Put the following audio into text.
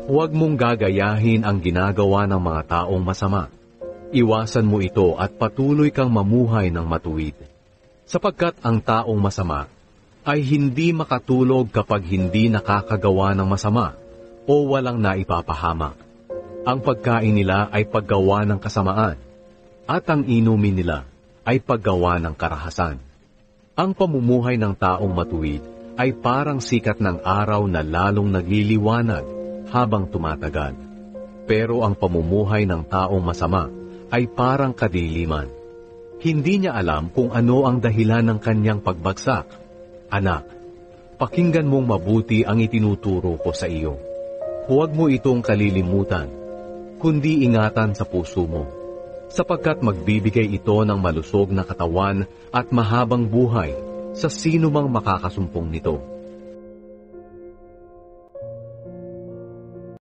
Huwag mong gagayahin ang ginagawa ng mga taong masama. Iwasan mo ito at patuloy kang mamuhay ng matuwid. Sapagkat ang taong masama ay hindi makatulog kapag hindi nakakagawa ng masama o walang naipapahamak. Ang pagkain nila ay paggawa ng kasamaan, at ang inumin nila ay paggawa ng karahasan. Ang pamumuhay ng taong matuwid ay parang sikat ng araw na lalong nagliliwanag habang tumatagal. Pero ang pamumuhay ng taong masama ay parang kadiliman. Hindi niya alam kung ano ang dahilan ng kanyang pagbagsak. Anak, pakinggan mong mabuti ang itinuturo ko sa iyo. Huwag mo itong kalilimutan, kundi ingatan sa puso mo, sapagkat magbibigay ito ng malusog na katawan at mahabang buhay sa sino mang makakasumpong nito.